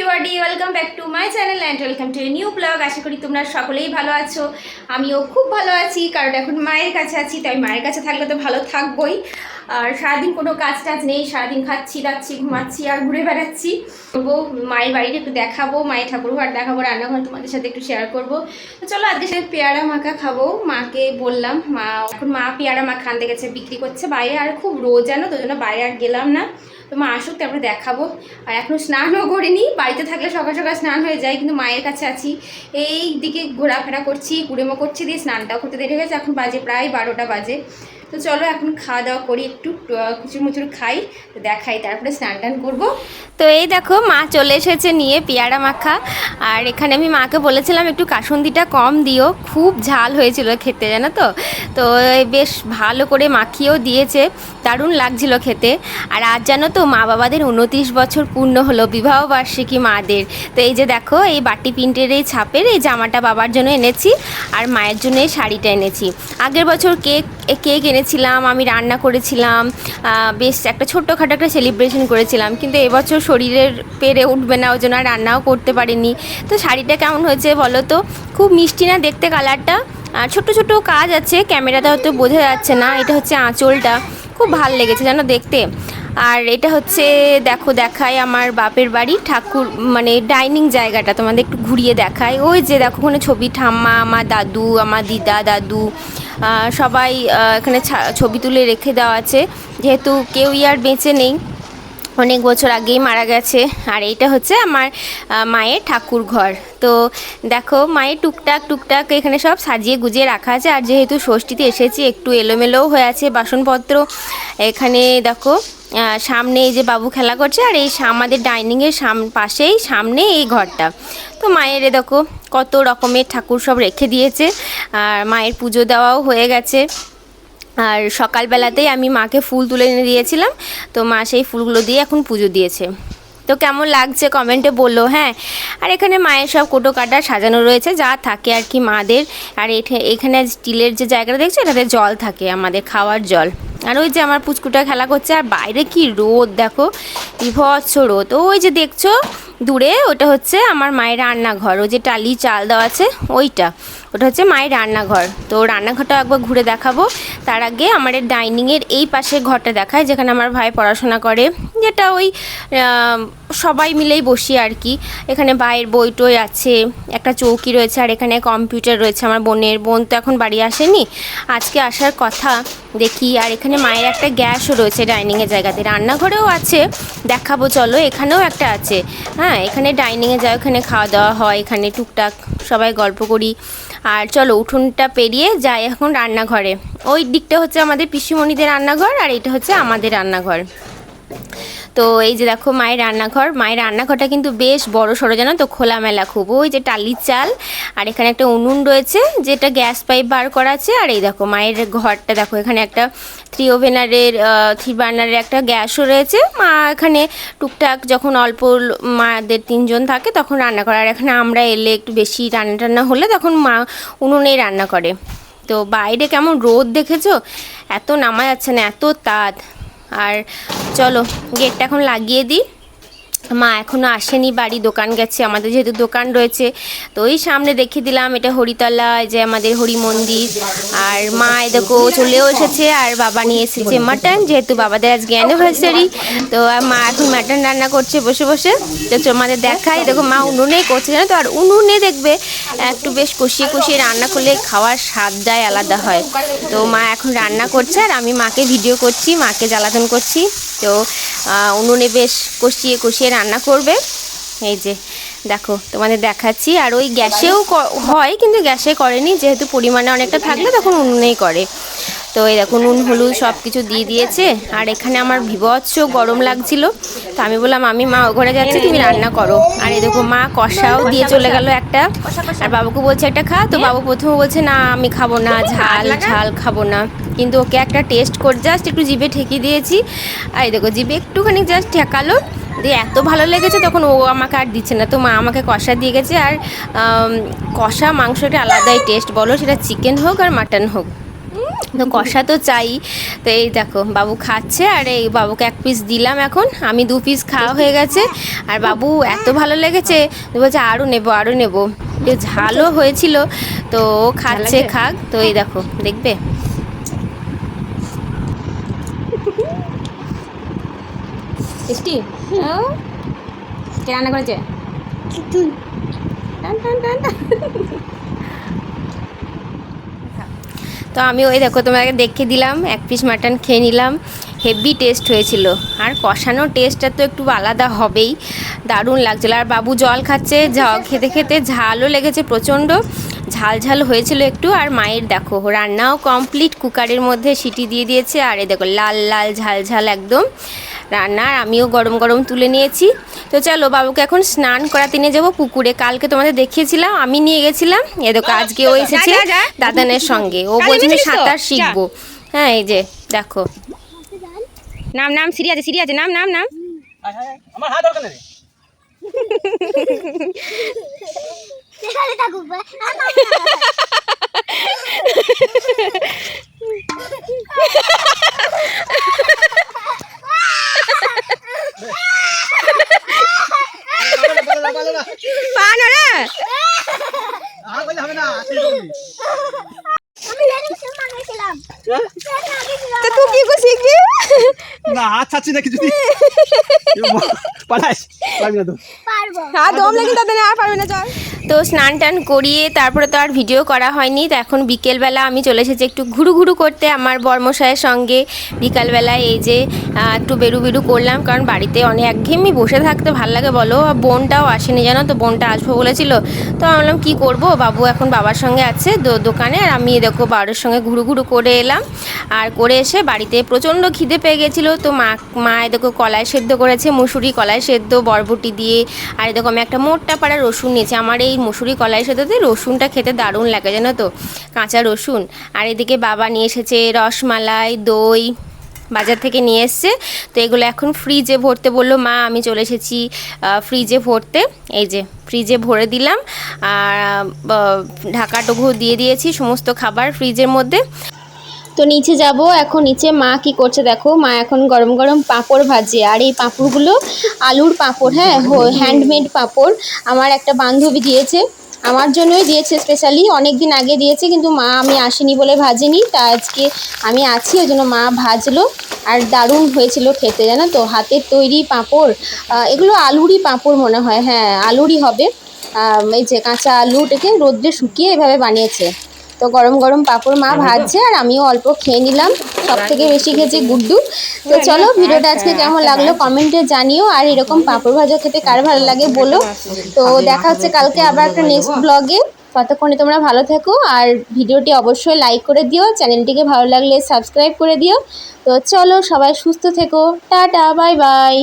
Everybody, welcome back to my channel and welcome to a new vlog. আশা করি তোমরা সকলেই ভালো আছো, আমিও খুব ভালো আছি। কারণ এখন মায়ের কাছে আছি, তাই মায়ের কাছে থাকলে তো ভালো থাকবোই। আর সারাদিন কোনো কাজ টাজ নেই, সারাদিন খাচ্ছি দাচ্ছি ঘুমাচ্ছি আর ঘুরে বেড়াচ্ছি। করবো মায়ের বাড়িটা একটু দেখাবো, মায়ের ঠাকুরঘর দেখাবো, রান্নাঘর তোমাদের সাথে একটু শেয়ার করবো। তো চলো আজকে সাথে পেয়ারা মাখা খাবো। মাকে বললাম, মা এখন পেয়ারা মাখা আনতে গেছে, বিক্রি করছে বাইরে, আর খুব রোদ জানো, তো জন্য বাইরে আর গেলাম না। তো মা আসুক, তারপরে দেখাবো। আর এখনও স্নানও করিনি, বাড়িতে থাকলে সকাল সকাল স্নান হয়ে যায়, কিন্তু মায়ের কাছে আছি, এই দিকে ঘোরাফেরা করছি, কুড়েমো করছি, দিয়ে স্নানটাও করতে দেরি হয়ে গেছে। এখন বাজে প্রায় 12টা বাজে। তো চলো এখন খাওয়া দাওয়া করি, একটু কুচুর মুচুর খাই, দেখাই, তারপরে স্নান টান করবো। তো এই দেখো মা চলে এসেছে নিয়ে পেয়ারা মাখা। আর এখানে আমি মাকে বলেছিলাম একটু কাসুন্দিটা কম দিও, খুব ঝাল হয়েছিল খেতে, জানো তো। তো বেশ ভালো করে মাখিয়েও দিয়েছে, দারুণ লাগছিল খেতে। আর আজ জানো তো মা বাবাদের 29 বছর পূর্ণ হলো, বিবাহবার্ষিকী মাদের। তো এই যে দেখো, এই বাটি প্রিন্টের এই ছাপের এই জামাটা বাবার জন্য এনেছি, আর মায়ের জন্য এই শাড়িটা এনেছি। আগের বছর কেক এনেছিলাম, আমি রান্না করেছিলাম, বেশ একটা ছোট্টখাটো একটা সেলিব্রেশন করেছিলাম, কিন্তু এবছর শরীরের পেরে উঠবে না, ওই জন্য আর রান্নাও করতে পারিনি। তো শাড়িটা কেমন হয়েছে বলো তো, খুব মিষ্টি না দেখতে কালারটা, ছোট ছোট কাজ আছে, ক্যামেরাটা হয়তো বোঝা যাচ্ছে না। এটা হচ্ছে আঁচলটা, খুব ভাল লেগেছে জানো দেখতে। আর এটা হচ্ছে দেখো, দেখায় আমার বাপের বাড়ি ঠাকুর, মানে ডাইনিং জায়গাটা তোমাদের একটু ঘুরিয়ে দেখায়। ওই যে দেখো ওখানে ছবি, ঠাম্মা, আমার দাদু, আমার দিদা, দাদু সবাই এখানে ছবি তুলে রেখে দেওয়া আছে, যেহেতু কেউই আর বেঁচে নেই, অনেক বছর আগেই মারা গেছে। আর এইটা হচ্ছে আমার মায়ের ঠাকুর ঘর। তো দেখো মায়ের টুকটাক এখানে সব সাজিয়ে গুজিয়ে রাখা আছে। আর যেহেতু ষষ্ঠীতে এসেছি, একটু এলোমেলোও হয়ে আছে বাসনপত্র। এখানে দেখো সামনে এই যে বাবু খেলা করছে, আর এই আমাদের ডাইনিংয়ের পাশেই সামনে এই ঘরটা। তো মায়ের দেখো কত রকমের ঠাকুর সব রেখে দিয়েছে, আর মায়ের পুজো দেওয়াও হয়ে গেছে। আর সকালবেলাতেই আমি মাকে ফুল তুলে এনে দিয়েছিলাম, তো মা সেই ফুলগুলো দিয়ে এখন পুজো দিয়েছে। তো কেমন লাগছে কমেন্টে বললো, হ্যাঁ। আর এখানে মায়ের সব কোটো কাটা সাজানো রয়েছে, যা থাকে আর কি মাদের। আর এখানে স্টিলের যে জায়গাটা দেখছো, এটাতে জল থাকে, আমাদের খাওয়ার জল। আর ওই যে আমার পুচকুটা খেলা করছে, আর বাইরে কি রোদ দেখো, বিভৎস রোদ। ওই যে দেখছো দূরে, ওটা হচ্ছে আমার মায়ের রান্নাঘর, ওই যে টালি চাল দেওয়া আছে ওটা হচ্ছে মায়ের রান্নাঘর। তো রান্নাঘরটা একবার ঘুরে দেখাবো। তার আগে আমার ডাইনিংয়ের এই পাশের ঘরটা দেখায়, যেখানে আমার ভাই পড়াশোনা করে, যেটা ওই সবাই মিলেই বসি আর কি। এখানে ভাইয়ের বই টই আছে, একটা চৌকি রয়েছে, আর এখানে কম্পিউটার রয়েছে। আমার বোন তো এখন বাড়ি আসেনি, আজকে আসার কথা, দেখি। আর এখানে মায়ের একটা গ্যাসও রয়েছে ডাইনিংয়ের জায়গাতে, রান্নাঘরেও আছে, দেখাবো চলো। এখানেও একটা আছে, হ্যাঁ। এখানে ডাইনিংয়ে যাও, এখানে খাওয়া দাওয়া হয়, এখানে টুকটাক সবাই গল্প করি। আর চলো উঠোনটা পেরিয়ে যাই এখন রান্নাঘরে। ওই দিকটা হচ্ছে আমাদের পিসিমণিদের রান্নাঘর, আর এটা হচ্ছে আমাদের রান্নাঘর। তো এই যে দেখো মায়ের রান্নাঘরটা কিন্তু বেশ বড় সড়ো, জানো তো, খোলামেলা খুব। ওই যে টালির চাল, আর এখানে একটা উনুন রয়েছে, যেটা গ্যাস পাইপ বার করা আছে। আর এই দেখো মায়ের ঘরটা দেখো, এখানে একটা 3 বার্নারের একটা গ্যাসও রয়েছে। মা এখানে টুকটাক যখন অল্প মাদের 3 জন থাকে তখন রান্না করে, আর এখানে আমরা এলে একটু বেশি রান্না হলে তখন মা উনুনেই রান্না করে। তো বাইরে কেমন রোদ দেখেছো, এত নামা যাচ্ছে না, এত তাত। আর চলো গেটটা এখন লাগিয়ে দিই। মা এখনও আসেনি বাড়ি, দোকান গেছে, আমাদের যেহেতু দোকান রয়েছে। তো ওই সামনে দেখিয়ে দিলাম, এটা হরিতলা, যে আমাদের হরি মন্দির। আর মা দেখো চলেও এসেছে, আর বাবা নিয়ে এসেছে মাটন, যেহেতু বাবাদের আজকে অ্যানিভার্সারি। তো মা এখন মাটন রান্না করছে বসে বসে। তো তোমাদের দেখাই, দেখো মা উনুনেই করছে, জানো তো। আর উনুনে দেখবে একটু বেশ কষিয়ে রান্না করলে খাওয়ার স্বাদটাই আলাদা হয়। তো মা এখন রান্না করছে, আর আমি মাকে ভিডিও করছি, মাকে জ্বালাতন করছি। তো উনুনে বেশ কষিয়ে রান্না করবে। এই যে দেখো তোমাদের দেখাচ্ছি। আর ওই গ্যাসেও হয়, কিন্তু গ্যাসে করেনি, যেহেতু পরিমাণে অনেকটা থাকলে তখন উনুনেই করে। তো এই দেখো নুন হলুদ সব কিছু দিয়ে দিয়েছে। আর এখানে আমার বিভৎস গরম লাগছিল, তো আমি বললাম আমি মা ঘরে যাচ্ছি, তুমি রান্না করো। আর এই দেখো মা কষাও দিয়ে চলে গেল একটা, আর বাবুকে বলছে একটা খা। তো বাবু প্রথমে বলছে না আমি খাবো না, ঝাল খাবো না, কিন্তু ওকে একটা টেস্ট করে জাস্ট একটু জিভে ঠেকিয়ে দিয়েছি। আর এই দেখো জিভে একটুখানি জাস্ট ঠেকালো, দিয়ে এত ভালো লেগেছে, তখন ও আমাকে আর দিচ্ছে না। তো মা আমাকে কষা দিয়ে গেছে। আর কষা মাংসটা আলাদাই টেস্ট, বলো সেটা চিকেন হোক আর মাটন হোক। তো কষা তো চাই। তো এই দেখো বাবু খাচ্ছে, আর এই বাবুকে 1 পিস দিলাম, এখন আমি 2 পিস খাওয়া হয়ে গেছে। আর বাবু এত ভালো লেগেছে, তো বলছে আরও নেবো আরও নেবো। একটু ঝালও হয়েছিল, তো ও খাচ্ছে, খাক। তো এই দেখো, দেখবে টেস্টি। কে রান্না করেছে? তো আমি ওই দেখো তোমাকে দেখে দিলাম, 1 পিস মাটন খেয়ে নিলাম। হেভি টেস্ট হয়েছিল, আর কষানো টেস্টটা তো একটু আলাদা হবেই, দারুণ লাগছিলো। আর বাবু জল খাচ্ছে, খেতে খেতে ঝালও লেগেছে প্রচণ্ড, ঝাল ঝাল হয়েছিল একটু। আর মায়ের দেখো রান্নাও কমপ্লিট, কুকারের মধ্যে সিটি দিয়ে দিয়েছে। আর এই দেখো লাল লাল ঝাল ঝাল একদম রান্না, আর আমিও গরম গরম তুলে নিয়েছি। তো চলো বাবুকে এখন স্নান করাতে নিয়ে যাবো পুকুরে। কালকে তোমাদের দেখিয়েছিলাম, আমি নিয়ে গেছিলাম। এ দেখো আজকে ও এসেছে দাদানের সঙ্গে, ও বলছে আমি সাঁতার শিখবো। হ্যাঁ এই যে দেখো, নাম নাম সিরি আছে, সিরি আছে, নাম নাম নাম। আমার হাত দরকার নেই। পান রে আর বলে হবে না, তো তুই কি করে শিখবি? না হাত ছাড়ছি না কিছু পালাস পারবি না তো, পারবো হাত দম লাগি তাতে আর পারবে না। চল, তো স্নান টান করিয়ে তারপরে তো আর ভিডিও করা হয়নি। তো এখন বিকেলবেলা আমি চলে এসেছি একটু ঘুরু ঘুরু করতে আমার বর্মশায়ের সঙ্গে। বিকালবেলায় এই যে একটু বেরু বেরু করলাম, কারণ বাড়িতে অনেক একঘেয়েমি বসে থাকতে ভালো লাগে বলো। বোনটাও আসেনি জানো তো, বোনটা আসবো বলেছিল। তো আমি বললাম কী করবো, বাবু এখন বাবার সঙ্গে আছে দোকানে, আর আমি দেখো বাবার সঙ্গে ঘুরু ঘুরু করে এলাম। আর করে এসে বাড়িতে প্রচণ্ড খিদে পেয়ে গেছিলো। তো মা দেখো কলাই সেদ্ধ করেছে, মুসুরি কলাই সেদ্ধ বরবটি দিয়ে। আর দেখো আমি একটা মোটা পাড়া রসুন নিয়েছি, আমার এই মুসুরি কলাই সেদ্ধতে রসুনটা খেতে দারুণ লাগে জানো তো, কাঁচা রসুন। আর এদিকে বাবা নিয়ে এসেছে রসমালাই, দই বাজার থেকে নিয়ে এসছে। তো এগুলো এখন ফ্রিজে ভরতে বললো মা, আমি চলে এসেছি ফ্রিজে ভরতে। এই যে ফ্রিজে ভরে দিলাম, আর ঢাকাটুকু দিয়ে দিয়েছি সমস্ত খাবার ফ্রিজের মধ্যে। তো নিচে যাব এখন, নিচে মা কি করছে দেখো, মা এখন গরম গরম পাঁপড় ভাজে। আর এই পাঁপড়গুলো আলুর পাঁপড়, হ্যাঁ হ্যান্ডমেড পাঁপড়, আমার একটা বান্ধবী দিয়েছে, আমার জন্যই দিয়েছে স্পেশালি, অনেক দিন আগে দিয়েছে, কিন্তু মা আমি আসিনি বলে ভাজেনি। তা আজকে আমি আছি, ওই জন্য মা ভাজলো। আর দারুণ হয়েছিল খেতে জানো তো, হাতের তৈরি পাঁপড়। এগুলো আলুরই পাঁপড় মনে হয়, হ্যাঁ আলুরই হবে। এই যে কাঁচা আলুটাকে রোদ্রে শুকিয়ে এভাবে বানিয়েছে। তো গরম গরম পাঁপড় মা ভাজছে, আর আমিও অল্প খেয়ে নিলাম, সব থেকে বেশি খেয়েছে গুড্ডু। তো চলো ভিডিওটা আজকে কেমন লাগলো কমেন্টে জানিও, আর এরকম পাঁপড় ভাজা খেতে কার ভালো লাগে বলো। তো দেখা হচ্ছে কালকে আবার একটা নেক্সট ব্লগে, ততক্ষণে তোমরা ভালো থেকো। আর ভিডিওটি অবশ্যই লাইক করে দিও, চ্যানেলটিকে ভালো লাগলে সাবস্ক্রাইব করে দিও। তো চলো সবাই সুস্থ থেকো, টাটা বাই বাই।